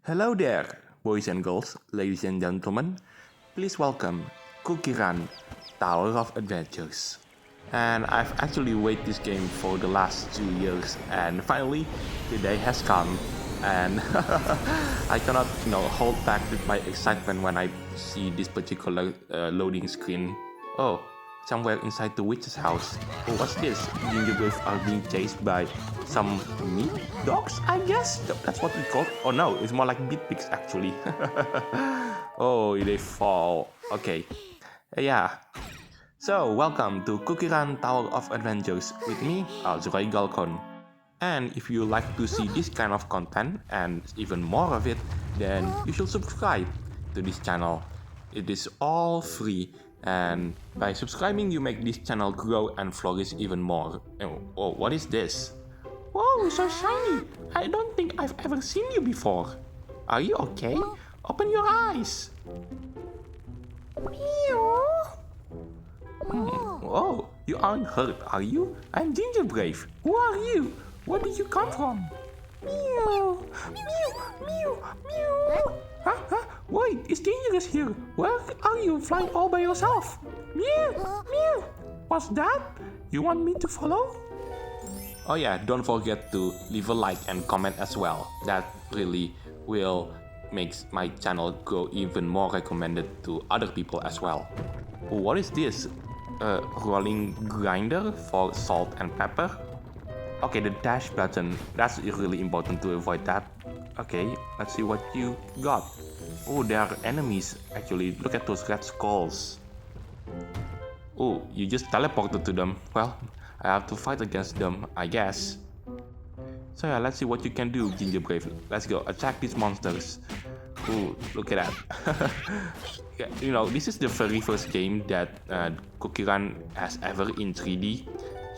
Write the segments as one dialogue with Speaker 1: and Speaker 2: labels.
Speaker 1: Hello there, boys and girls, ladies and gentlemen. Please welcome CookieRun Tower of Adventures. And I've actually waited this game for the last 2 years, and finally the day has come. And I cannot, hold back with my excitement when I see this particular loading screen. Oh, somewhere inside the witch's house. Oh, what's this? Gingerbreads are being chased by some meat dogs, I guess? That's what we call it. Oh no, it's more like meat pigs actually. Oh, they fall. Okay. Yeah. So, welcome to CookieRun Tower of Adventures with me, Alzurai Galcon. And if you like to see this kind of content and even more of it, then you should subscribe to this channel. It is all free, and by subscribing you make this channel grow and flourish even more. Oh, what is this? Whoa, so shiny! I don't think I've ever seen you before. Are you okay? Open your eyes! Oh, you aren't hurt, are you? I'm Gingerbread. Who are you? Where did you come from? Meow, meow, meow, meow. Huh? Wait, it's dangerous here. Where are you flying all by yourself? Meow, meow. What's that? You want me to follow? Oh yeah, don't forget to leave a like and comment as well. That really will make my channel grow even more recommended to other people as well. Oh, what is this? A rolling grinder for salt and pepper? Okay, the dash button, that's really important to avoid that. Okay, let's see what you got. Oh, there are enemies actually. Look at those red skulls. Oh, you just teleported to them. Well, I have to fight against them, I guess. So yeah, let's see what you can do, Gingerbread. Let's go, attack these monsters. Ooh, look at that. Yeah, this is the very first game that CookieRun has ever in 3D.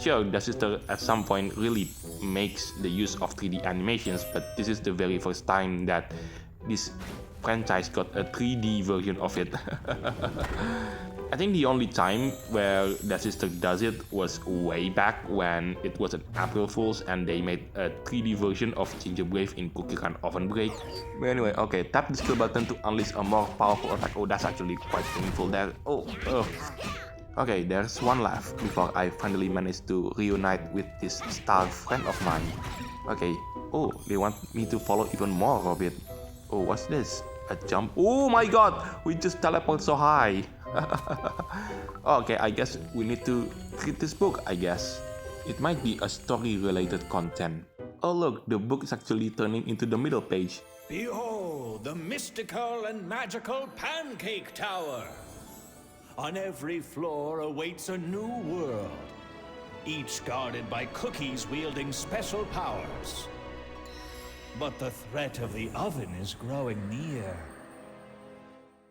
Speaker 1: Sure, the sister at some point really makes the use of 3D animations, but this is the very first time that this franchise got a 3D version of it. I think the only time where the sister does it was way back when it was an April Fool's and they made a 3D version of Gingerbread in CookieRun Oven Break. But anyway, okay, tap the skill button to unleash a more powerful attack. Oh, that's actually quite painful there. Oh. Okay, there's one left before I finally manage to reunite with this star friend of mine. Okay, oh, they want me to follow even more of it. Oh, what's this? A jump? Oh my god, we just teleport so high. Okay, I guess we need to read this book, I guess. It might be a story-related content. Oh look, the book is actually turning into the middle page.
Speaker 2: Behold, the mystical and magical Pancake Tower! On every floor awaits a new world, each guarded by cookies wielding special powers. But the threat of the oven is growing near.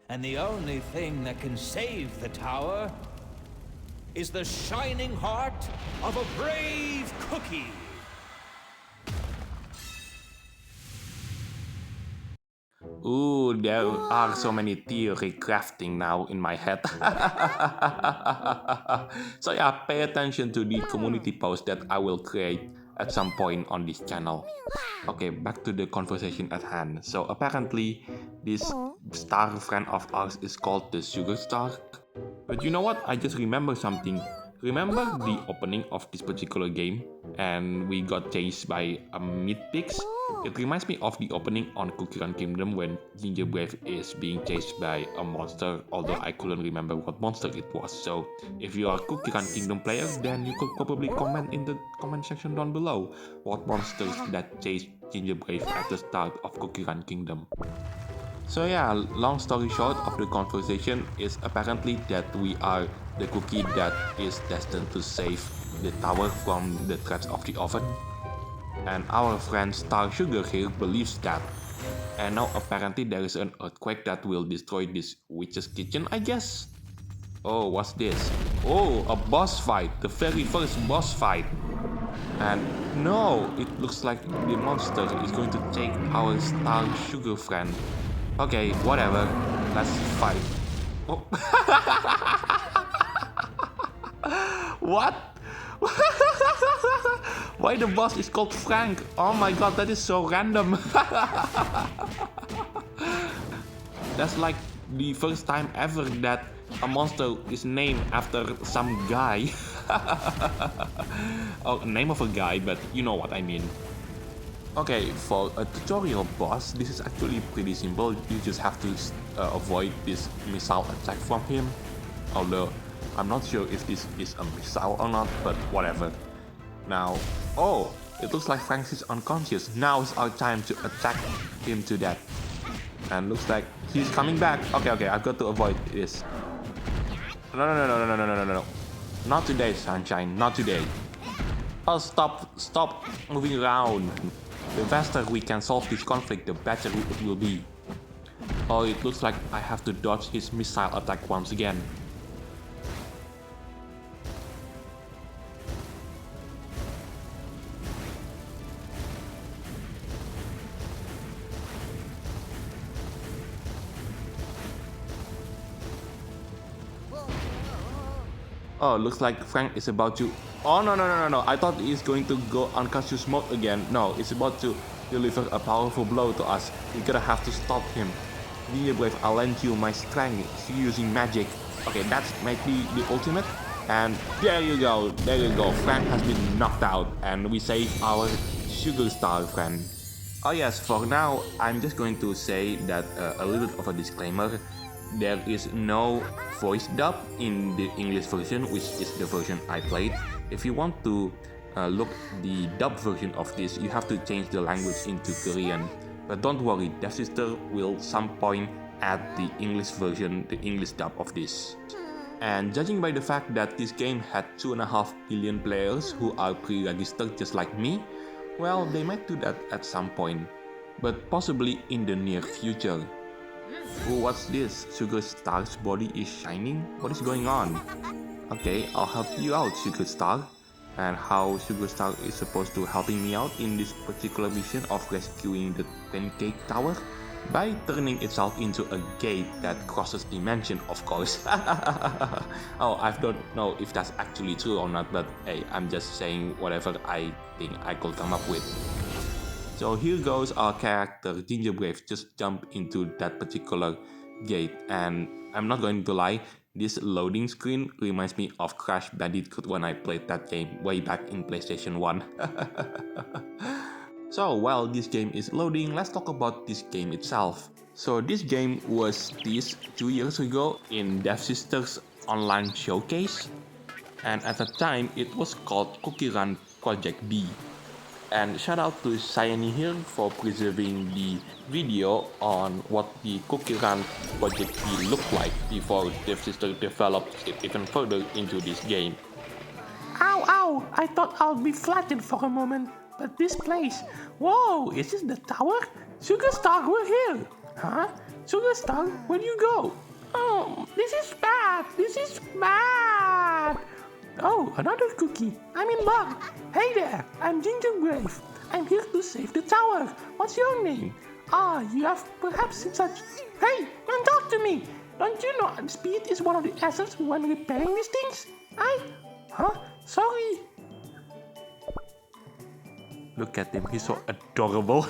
Speaker 2: And the only thing that can save the tower is the shining heart of a brave cookie.
Speaker 1: Ooh, there are so many theory crafting now in my head. So yeah, pay attention to the community post that I will create at some point on this channel. Okay, back to the conversation at hand. So apparently, this star friend of ours is called the Sugar Star. But you know what? I just remember something. Remember the opening of this particular game? And we got chased by meat pigs? It reminds me of the opening on CookieRun Kingdom when Gingerbread is being chased by a monster, although I couldn't remember what monster it was. So if you are a CookieRun Kingdom player, then you could probably comment in the comment section down below what monsters that chased Gingerbread at the start of CookieRun Kingdom. So yeah, long story short of the conversation is apparently that we are the cookie that is destined to save the tower from the threats of the oven. And our friend Star Sugar here believes that. And now apparently there is an earthquake that will destroy this witch's kitchen, I guess? Oh, what's this? Oh, a boss fight, the very first boss fight. And no, it looks like the monster is going to take our Star Sugar friend. Okay, whatever, let's fight. Oh. What? Why the boss is called Frank? Oh my god, that is so random. That's like the first time ever that a monster is named after some guy. Oh, name of a guy, but you know what I mean. Okay, for a tutorial boss, this is actually pretty simple. You just have to avoid this missile attack from him. Although, I'm not sure if this is a missile or not, but whatever. Now, oh, it looks like Frank is unconscious. Now is our time to attack him to death. And looks like he's coming back. Okay, I've got to avoid this. No. Not today, Sunshine, not today. Oh, stop moving around. The faster we can solve this conflict, the better it will be. Oh, it looks like I have to dodge his missile attack once again. Oh, looks like Frank is about to... Oh, no. I thought he's going to go unconscious mode again. No, it's about to deliver a powerful blow to us. We're gonna have to stop him. Ninja Brave, I'll lend you my strength using magic. Okay, that's might be the ultimate. And there you go. Frank has been knocked out and we save our sugar star friend. Oh yes, for now, I'm just going to say that a little bit of a disclaimer. There is no voice dub in the English version, which is the version I played. If you want to look the dub version of this, you have to change the language into Korean. But don't worry, devsisters will some point add the English version, the English dub of this. And judging by the fact that this game had 2.5 billion players who are pre-registered just like me, well, they might do that at some point, but possibly in the near future. Oh, what's this? Sugar Star's body is shining? What is going on? Okay, I'll help you out, Sugar Star. And how Sugar Star is supposed to helping me out in this particular mission of rescuing the pancake tower? By turning itself into a gate that crosses dimension, of course. Oh, I don't know if that's actually true or not, but hey, I'm just saying whatever I think I could come up with. So here goes our character, Ginger Brave, just jump into that particular gate, and I'm not going to lie, this loading screen reminds me of Crash Bandicoot when I played that game way back in PlayStation 1. So while this game is loading, let's talk about this game itself. So this game was teased 2 years ago in devsisters online showcase, and at the time it was called CookieRun Project B. And shout out to Sayani here for preserving the video on what the CookieRun Project B looked like before devsisters developed it even further into this game.
Speaker 3: Ow! I thought I'll be flattened for a moment, but this place... Whoa, is this the tower? Sugar Star, we're here! Huh? Sugar Star, where do you go? Oh, this is bad! Oh, another cookie. I'm in luck. Hey there, I'm Ginger Brave. I'm here to save the tower. What's your name? Ah, you have perhaps seen such... Hey, don't talk to me. Don't you know speed is one of the essence when repairing these things? Sorry.
Speaker 1: Look at him, he's so adorable.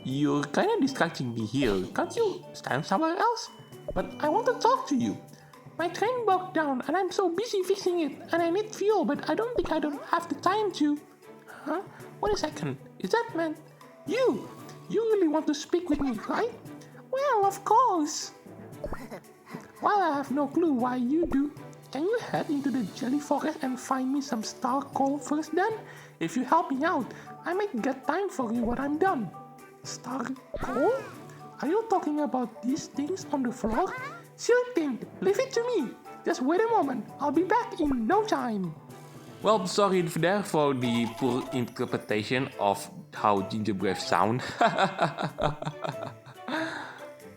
Speaker 1: You're kinda distracting me here. Can't you stand somewhere else?
Speaker 3: But I want to talk to you. My train broke down and I'm so busy fixing it and I need fuel, but I don't think I don't have the time to... Huh? Wait a second. Is that man? You really want to speak with me, right? Well, of course. Well, I have no clue why you do. Can you head into the jelly forest and find me some star coal first then? If you help me out, I might get time for you when I'm done. Star coal? Are you talking about these things on the floor? Sure thing, leave it to me. Just wait a moment, I'll be back in no time.
Speaker 1: Well, sorry there for the poor interpretation of how Ginger Brave sound.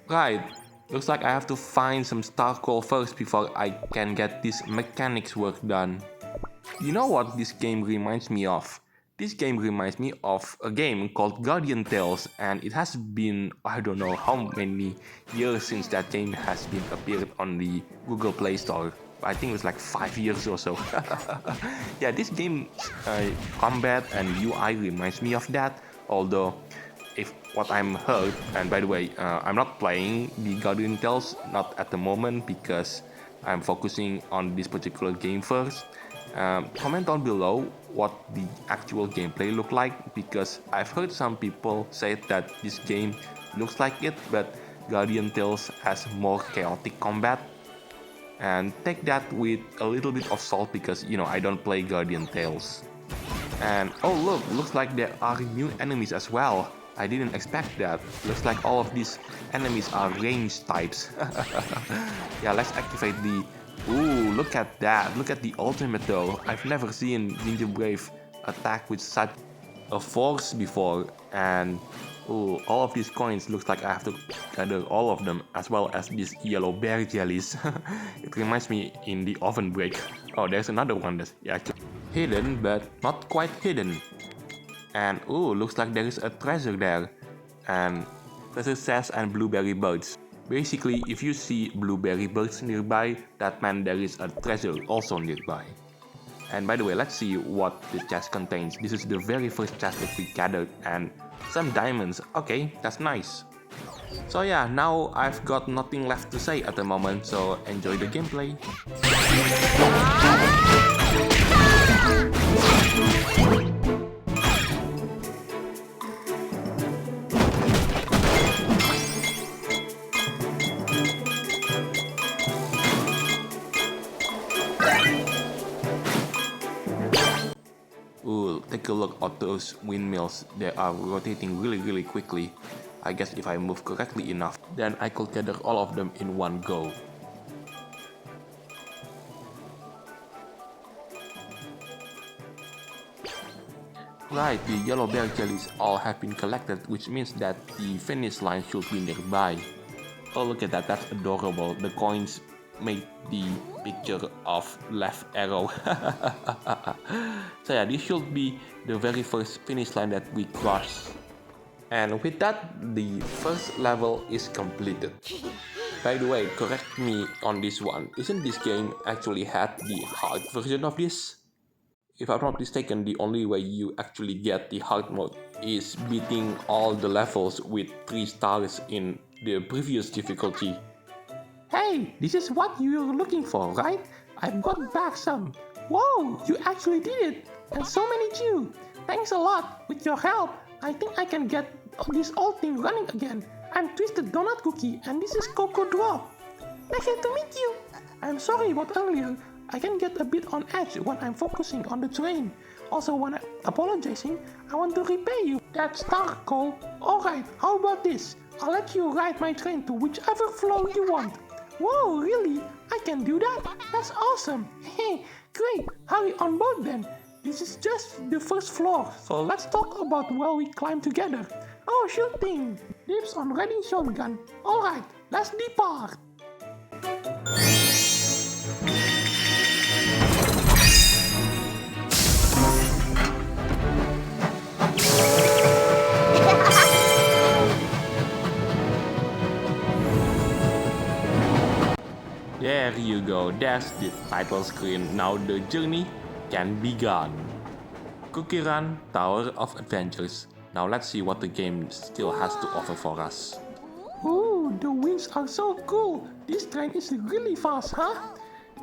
Speaker 1: Right, looks like I have to find some star coal first before I can get this mechanics work done. You know what this game reminds me of? This game reminds me of a game called Guardian Tales, and it has been, I don't know how many years since that game has been appeared on the Google Play Store. I think it was like 5 years or so. Yeah, this game combat and UI reminds me of that. Although, if what I'm heard, and by the way, I'm not playing the Guardian Tales, not at the moment, because I'm focusing on this particular game first. Comment down below what the actual gameplay look like, because I've heard some people say that this game looks like it, but Guardian Tales has more chaotic combat. And take that with a little bit of salt, because you know I don't play Guardian Tales. And oh look, looks like there are new enemies as well. I didn't expect that. Looks like all of these enemies are range types. Yeah, let's activate the... Ooh, look at that. Look at the ultimate though. I've never seen Ginger Brave attack with such a force before. And ooh, all of these coins looks like I have to gather all of them, as well as these yellow berry jellies. It reminds me in the oven break. Oh, there's another one that's actually hidden, but not quite hidden. And ooh, looks like there is a treasure there. And treasure says and blueberry buds. Basically, if you see blueberry buds nearby, that means there is a treasure also nearby. And by the way, let's see what the chest contains. This is the very first chest that we gathered, and some diamonds. Okay, that's nice. So yeah, now I've got nothing left to say at the moment, so enjoy the gameplay. Ooh, take a look at those windmills. They are rotating really quickly. I guess if I move correctly enough, then I could gather all of them in one go. Right, the yellow berry jellies all have been collected, which means that the finish line should be nearby. Oh, look at that, that's adorable. The coins make the picture of left arrow. So yeah, this should be the very first finish line that we cross. And with that, the first level is completed. By the way, correct me on this one, isn't this game actually had the hard version of this? If I'm not mistaken, the only way you actually get the hard mode is beating all the levels with 3 stars in the previous difficulty.
Speaker 3: Hey, this is what you were looking for, right? I've got back some. Whoa, you actually did it! And so many too! Thanks a lot! With your help, I think I can get this old thing running again. I'm Twisted Donut Cookie, and this is Coco Drop. Pleasure to meet you! I'm sorry about earlier. I can get a bit on edge when I'm focusing on the train. Also, when I'm apologizing, I want to repay you that star coal. Alright, how about this? I'll let you ride my train to whichever floor you want. Whoa, really? I can do that? That's awesome! Hey, great! Hurry on board then. This is just the first floor, so let's talk about where we climb together. Oh, sure thing. Dibs on ready shotgun. Alright, let's depart.
Speaker 1: There you go, that's the title screen. Now the journey can begin. CookierRun Tower of Adventures. Now let's see what the game still has to offer for us.
Speaker 3: Ooh, the wings are so cool. This train is really fast, huh?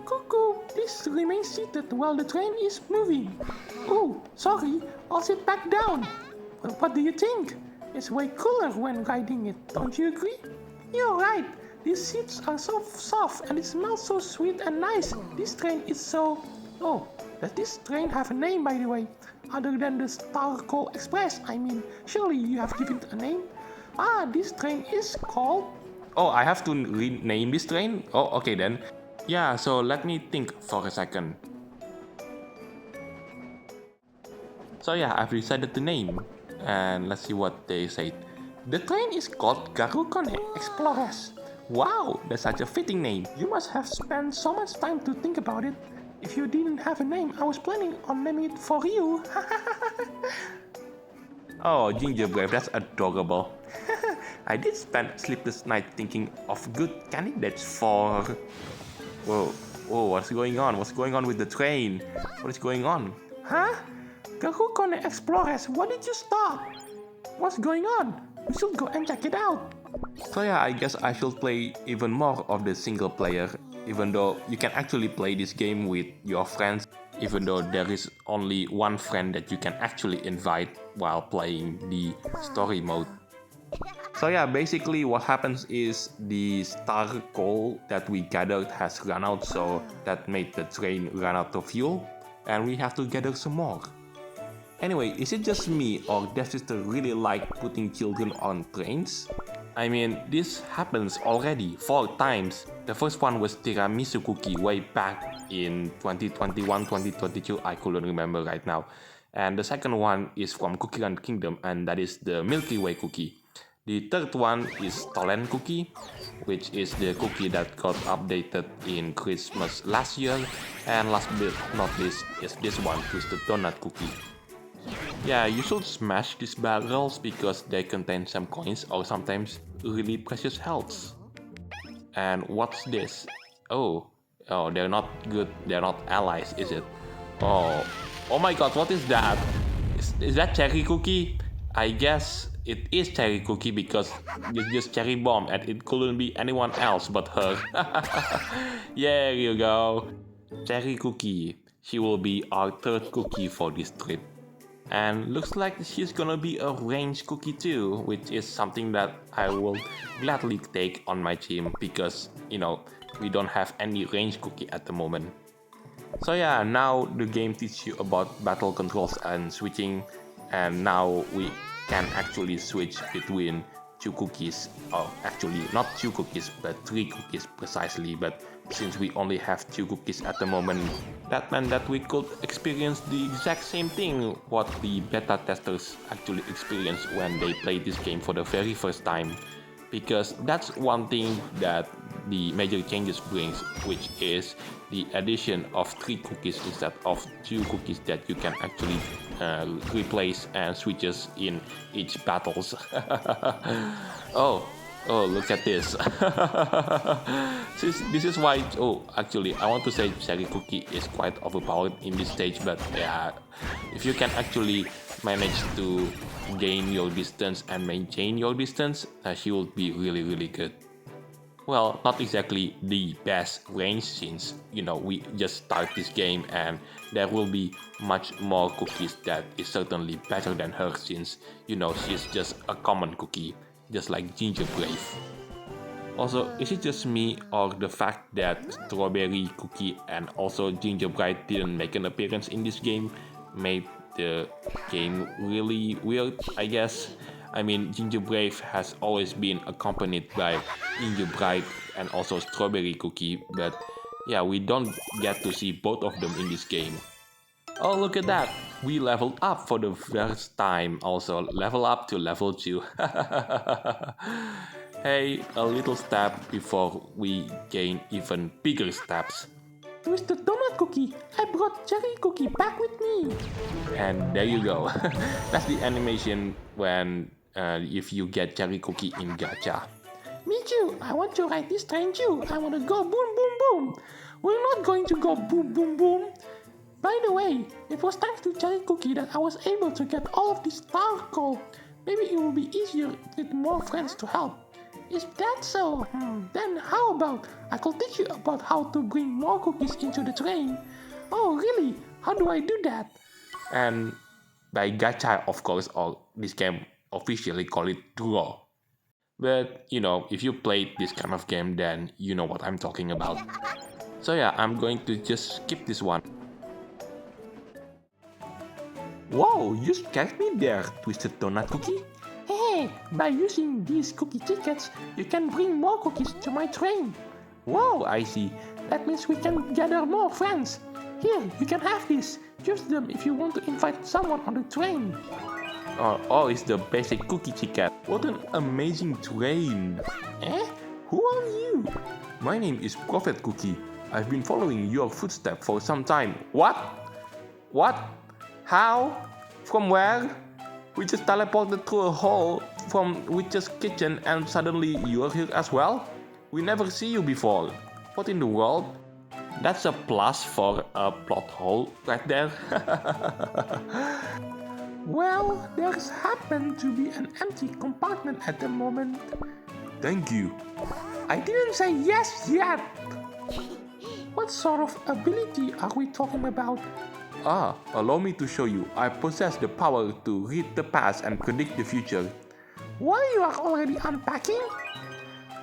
Speaker 3: Cuckoo, please remain seated while the train is moving. Oh, sorry, I'll sit back down. Well, what do you think? It's way cooler when riding it, don't you agree? You're right. These seats are so soft and it smells so sweet and nice. This train is so... Oh, does this train have a name, by the way? Other than the Star Coal Express, I mean. Surely you have given it a name? Ah, this train is called...
Speaker 1: Oh, I have to rename this train? Oh, okay then. Yeah, so let me think for a second. So yeah, I've decided the name. And let's see what they say.
Speaker 3: The train is called Garukone Explorers. Wow, that's such a fitting name. You must have spent so much time to think about it. If you didn't have a name, I was planning on naming it for you.
Speaker 1: Oh, Ginger Brave, that's adorable. I did spend a sleepless night thinking of good candidates for... Whoa, Oh, what's going on? What's going on with the train? What is going on?
Speaker 3: Huh? Kahoot gonna explore us. What did you stop? What's going on? We should go and check it out.
Speaker 1: So yeah, I guess I should play even more of the single player, even though you can actually play this game with your friends, even though there is only one friend that you can actually invite while playing the story mode. So yeah, basically what happens is the star coal that we gathered has run out, so that made the train run out of fuel, and we have to gather some more. Anyway, is it just me or devsisters really like putting children on trains? I mean, this happens already 4 times. The first one was tiramisu cookie way back in 2021, 2022, I couldn't remember right now. And the second one is from CookieRun Kingdom, and that is the Milky Way cookie. The third one is Tolen cookie, which is the cookie that got updated in Christmas last year. And last but not least is this one, Twisted Donut cookie. Yeah, you should smash these barrels because they contain some coins or sometimes really precious healths. And what's this? Oh, they're not good, they're not allies, is it? Oh my god, what is that? Is that cherry cookie? I guess it is cherry cookie because you just cherry bomb and it couldn't be anyone else but her. Yeah, here you go. Cherry cookie. She will be our third cookie for this trip. And looks like she's gonna be a range cookie too, which is something that I will gladly take on my team because, you know, we don't have any range cookie at the moment. So yeah, now the game teaches you about battle controls and switching, and now we can actually switch between 2 cookies, or actually not 2 cookies but 3 cookies precisely, but since we only have 2 cookies at the moment, that meant that we could experience the exact same thing what the beta testers actually experienced when they played this game for the very first time. Because that's one thing that the major changes brings, which is the addition of 3 cookies instead of 2 cookies that you can actually replace and switches in each battles. Oh, look at this. This is why, actually I want to say cherry cookie is quite overpowered in this stage, but yeah, if you can actually manage to gain your distance and maintain your distance, she will be really good. Well, not exactly the best range since, you know, we just start this game and there will be much more cookies that is certainly better than her since, you know, she's just a common cookie, just like gingerbread. Also, is it just me or the fact that strawberry cookie and also gingerbread didn't make an appearance in this game made the game really weird, I guess? I mean, gingerbread has always been accompanied by gingerbread and also strawberry cookie, but yeah, we don't get to see both of them in this game. Oh, look at that! We leveled up for the first time, also level up to level 2. Hey, a little step before we gain even bigger steps.
Speaker 3: Twisted Donut cookie. I brought cherry cookie back with me.
Speaker 1: And there you go. That's the animation when if you get cherry cookie in gacha.
Speaker 3: Me too. I want to ride this train too. I want to go boom boom boom. We're not going to go boom boom boom. By the way, it was thanks to cherry cookie that I was able to get all of this star coal. Maybe it will be easier with more friends to help. Is that so? Then how about I could teach you about how to bring more cookies into the train? Oh really? How do I do that?
Speaker 1: And by gacha, of course, or this game officially call it draw. But you know, if you played this kind of game, then you know what I'm talking about. So yeah, I'm going to just skip this one. Whoa, you scared me there, Twisted Donut Cookie.
Speaker 3: Hey, by using these cookie tickets, you can bring more cookies to my train.
Speaker 1: Whoa, I see.
Speaker 3: That means we can gather more friends. Here, you can have this. Use them if you want to invite someone on the train.
Speaker 1: Oh, it's the basic cookie ticket. What an amazing train.
Speaker 3: Who are you?
Speaker 1: My name is Prophet Cookie. I've been following your footsteps for some time. What? How? From where? We just teleported through a hole from Witch's kitchen and suddenly you're here as well? We never see you before. What in the world? That's a plus for a plot hole right there.
Speaker 3: Well, there's happened to be an empty compartment at the moment.
Speaker 1: Thank you.
Speaker 3: I didn't say yes yet. What sort of ability are we talking about?
Speaker 1: Allow me to show you. I possess the power to read the past and predict the future.
Speaker 3: While you are already unpacking?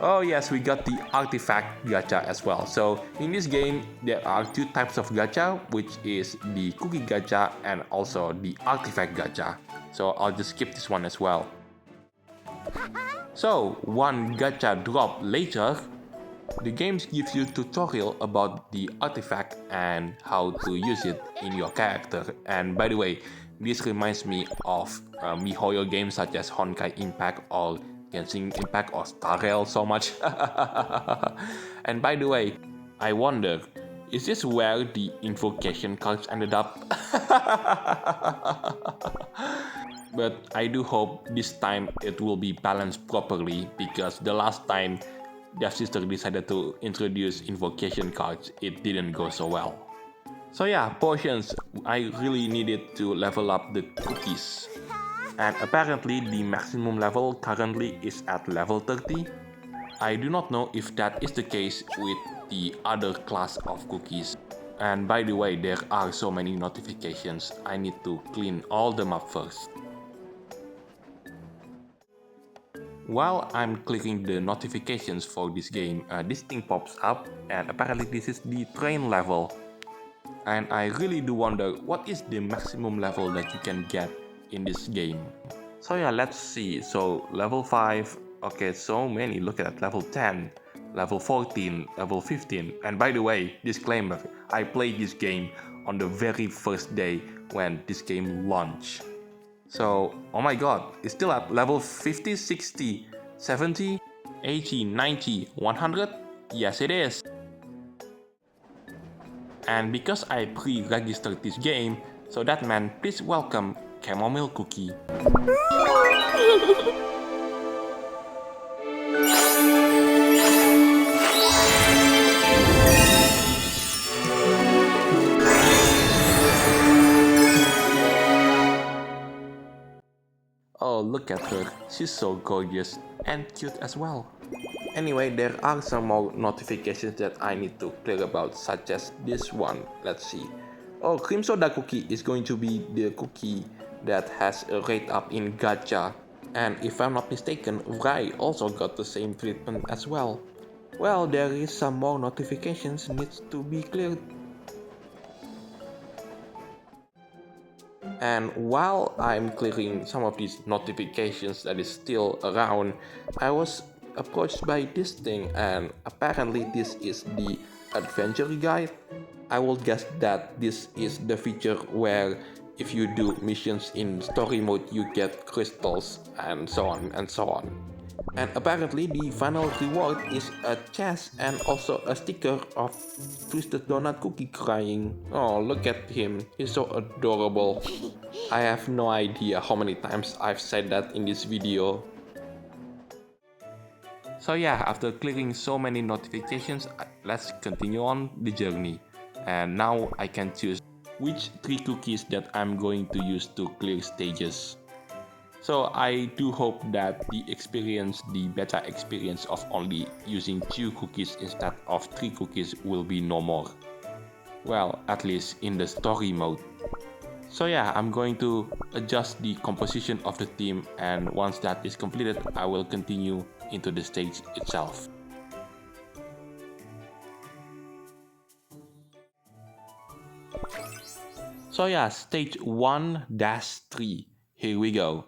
Speaker 1: Oh yes, we got the artifact gacha as well. So in this game, there are two types of gacha, which is the cookie gacha and also the artifact gacha. So I'll just skip this one as well. So one gacha drop later, the game gives you a tutorial about the artifact and how to use it in your character. And by the way, this reminds me of MiHoYo games such as Honkai Impact or Genshin Impact or Star Rail so much. And by the way, I wonder, is this where the invocation cards ended up? But I do hope this time it will be balanced properly, because the last time devsisters decided to introduce invocation cards, it didn't go so well. So yeah, potions, I really needed to level up the cookies. And apparently the maximum level currently is at level 30. I do not know if that is the case with the other class of cookies. And by the way, there are so many notifications, I need to clean all them up first. While I'm clicking the notifications for this game, this thing pops up, and apparently this is the train level. And I really do wonder, what is the maximum level that you can get in this game? So yeah, let's see. So level 5, okay, so many. Look at that, level 10, level 14, level 15. And by the way, disclaimer, I played this game on the very first day when this game launched. So, oh my god, it's still at level 50, 60, 70, 80, 90, 100? Yes it is. And because I pre-registered this game, so that meant please welcome Chamomile Cookie. Oh, look at her, she's so gorgeous and cute as well. Anyway, there are some more notifications that I need to clear about, such as this one. Let's see. Oh, Cream Soda Cookie is going to be the cookie that has a rate up in gacha. And if I'm not mistaken, Rai also got the same treatment as well. Well, there is some more notifications needs to be cleared. And while I'm clearing some of these notifications that is still around, I was approached by this thing, and apparently this is the adventure guide. I will guess that this is the feature where if you do missions in story mode you get crystals and so on and so on. And apparently the final reward is a chest and also a sticker of Twisted Donut Cookie crying. Oh, look at him, he's so adorable. I have no idea how many times I've said that in this video. So yeah, after clearing so many notifications, let's continue on the journey. And now I can choose which 3 cookies that I'm going to use to clear stages. So I do hope that the beta experience of only using 2 cookies instead of 3 cookies will be no more. Well, at least in the story mode. So yeah, I'm going to adjust the composition of the team, and once that is completed, I will continue into the stage itself. So yeah, stage 1-3, here we go.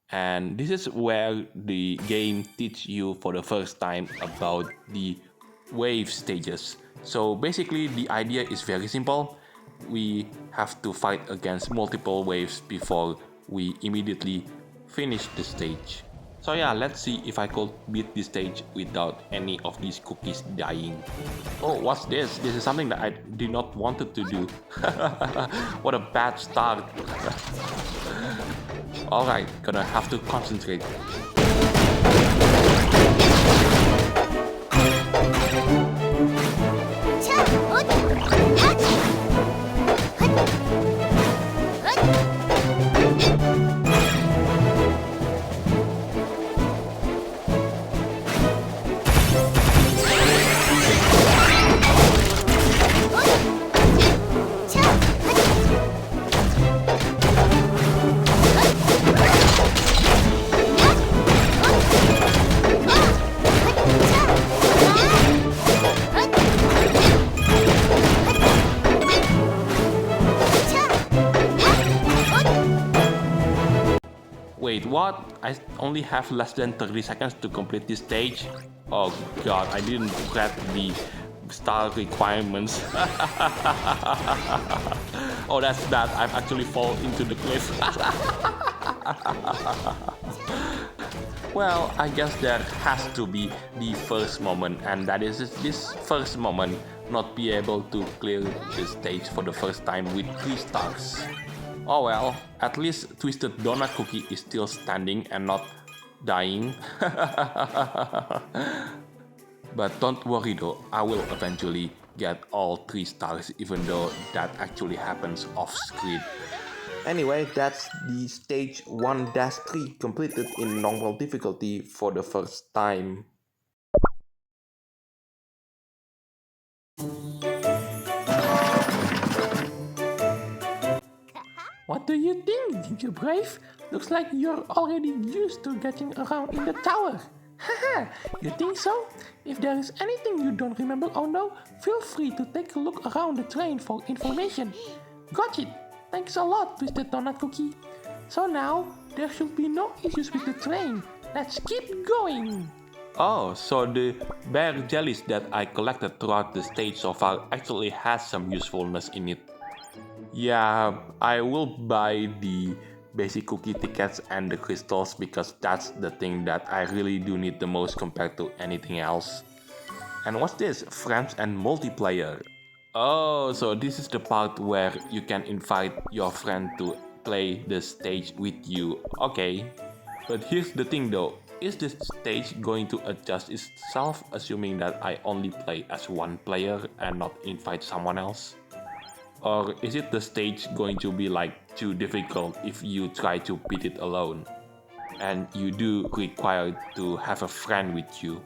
Speaker 1: And this is where the game teaches you for the first time about the wave stages. So basically the idea is very simple. We have to fight against multiple waves before we immediately finish the stage. So yeah, let's see if I could beat this stage without any of these cookies dying. Oh, what's this? This is something that I did not want to do. What a bad start. Alright, gonna have to concentrate. what? I only have less than 30 seconds to complete this stage. Oh god, I didn't read the star requirements. Oh, that's bad. I've actually fall into the cliff. Well, I guess there has to be the first moment, and that is this first moment, not be able to clear the stage for the first time with 3 stars. Oh well, at least Twisted Donut Cookie is still standing and not dying. But don't worry though, I will eventually get all 3 stars, even though that actually happens off screen. Anyway, that's the stage 1-3 completed in normal difficulty for the first time.
Speaker 3: What do you think, Ginger Brave? Looks like you're already used to getting around in the tower. Haha, you think so? If there is anything you don't remember or know, feel free to take a look around the train for information. Got it! Thanks a lot, Twisted Donut Cookie. So now, there should be no issues with the train. Let's keep going!
Speaker 1: Oh, so the bear jellies that I collected throughout the stage so far actually has some usefulness in it. Yeah, I will buy the basic cookie tickets and the crystals because that's the thing that I really do need the most compared to anything else. And what's this? Friends and multiplayer. Oh, so this is the part where you can invite your friend to play the stage with you. Okay. But here's the thing though. Is this stage going to adjust itself assuming that I only play as one player and not invite someone else? Or is it the stage going to be like too difficult if you try to beat it alone? And you do require to have a friend with you.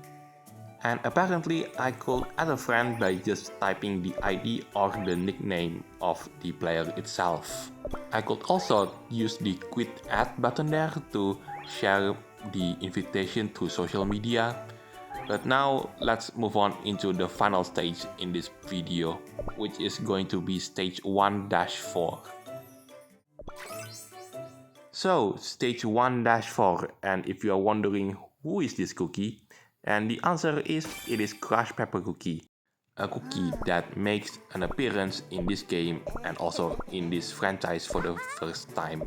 Speaker 1: And apparently I could add a friend by just typing the ID or the nickname of the player itself. I could also use the quit add button there to share the invitation through social media. But now let's move on into the final stage in this video, which is going to be stage 1-4. So stage 1-4, and if you are wondering who is this cookie, and the answer is it is Crush Pepper Cookie, a cookie that makes an appearance in this game and also in this franchise for the first time.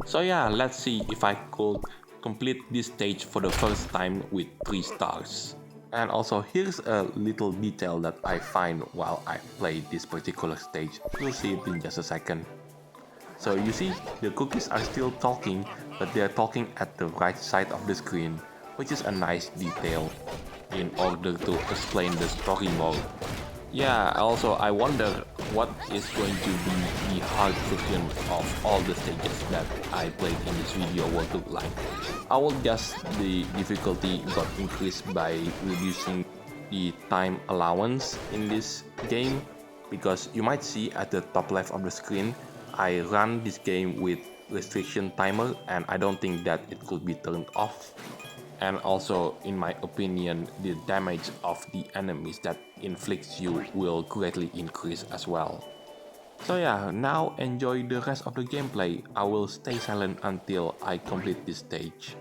Speaker 1: So yeah, let's see if I could complete this stage for the first time with 3 stars. And also here's a little detail that I find while I play this particular stage. You'll see it in just a second. So you see, the cookies are still talking, but they're talking at the right side of the screen, which is a nice detail in order to explain the story mode. Yeah, also I wonder what is going to be the hard version of all the stages that I played in this video will look like. I will guess the difficulty got increased by reducing the time allowance in this game, because you might see at the top left of the screen, I run this game with restriction timer and I don't think that it could be turned off. And also, in my opinion, the damage of the enemies that inflicts you will greatly increase as well. So yeah, now enjoy the rest of the gameplay. I will stay silent until I complete this stage.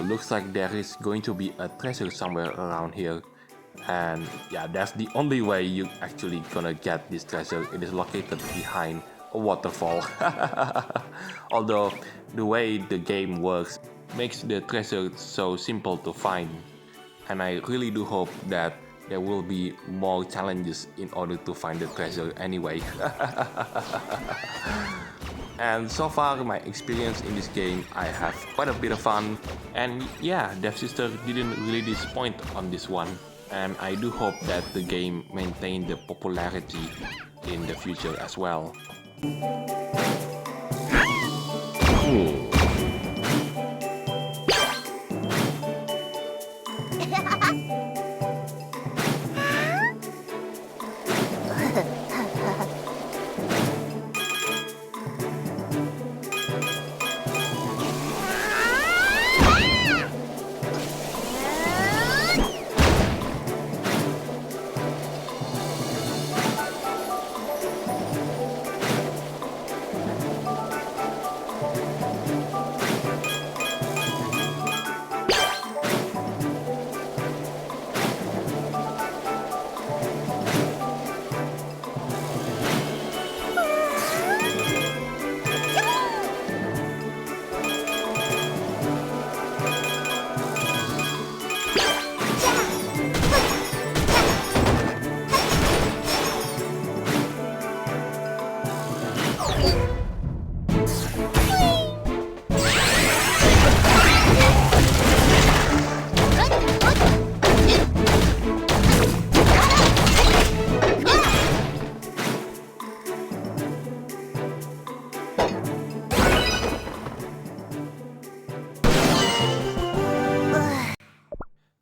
Speaker 1: looks like there is going to be a treasure somewhere around here. And yeah, that's the only way you actually gonna get this treasure. It is located behind a waterfall. Although the way the game works makes the treasure so simple to find. And I really do hope that there will be more challenges in order to find the treasure anyway. And so far my experience in this game, I have quite a bit of fun. And yeah, devsisters didn't really disappoint on this one. And I do hope that the game maintain the popularity in the future as well.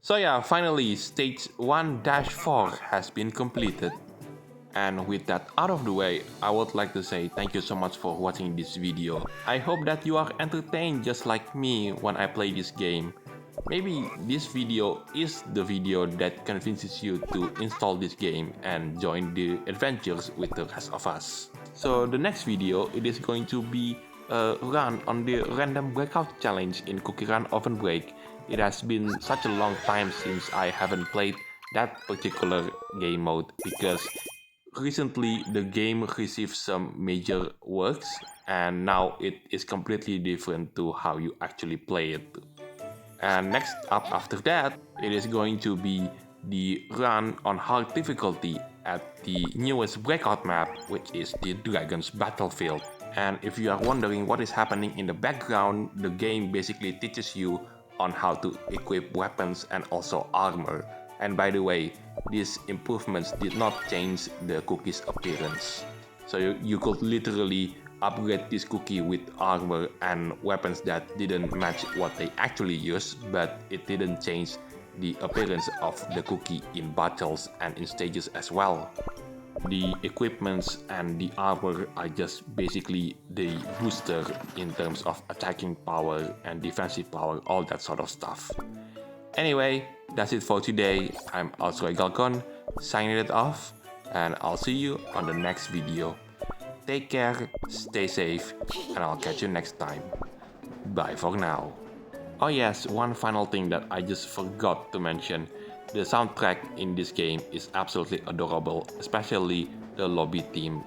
Speaker 1: So yeah, finally stage 1-4 has been completed. And with that out of the way, I would like to say thank you so much for watching this video. I hope that you are entertained just like me when I play this game. Maybe this video is the video that convinces you to install this game and join the adventures with the rest of us. So the next video, it is going to be a run on the random breakout challenge in CookieRun Oven Break. It has been such a long time since I haven't played that particular game mode because recently the game received some major works and now it is completely different to how you actually play it. And next up after that, it is going to be the run on hard difficulty at the newest breakout map, which is the Dragon's Battlefield. And if you are wondering what is happening in the background, the game basically teaches you on how to equip weapons and also armor. And by the way, these improvements did not change the cookie's appearance. So you could literally upgrade this cookie with armor and weapons that didn't match what they actually use, but it didn't change the appearance of the cookie in battles and in stages as well. The equipments and the armor are just basically the booster in terms of attacking power and defensive power, all that sort of stuff. Anyway, that's it for today. I'm Galcon, signing it off, and I'll see you on the next video. Take care, stay safe, and I'll catch you next time. Bye for now. Oh yes, one final thing that I just forgot to mention. The soundtrack in this game is absolutely adorable, especially the lobby theme.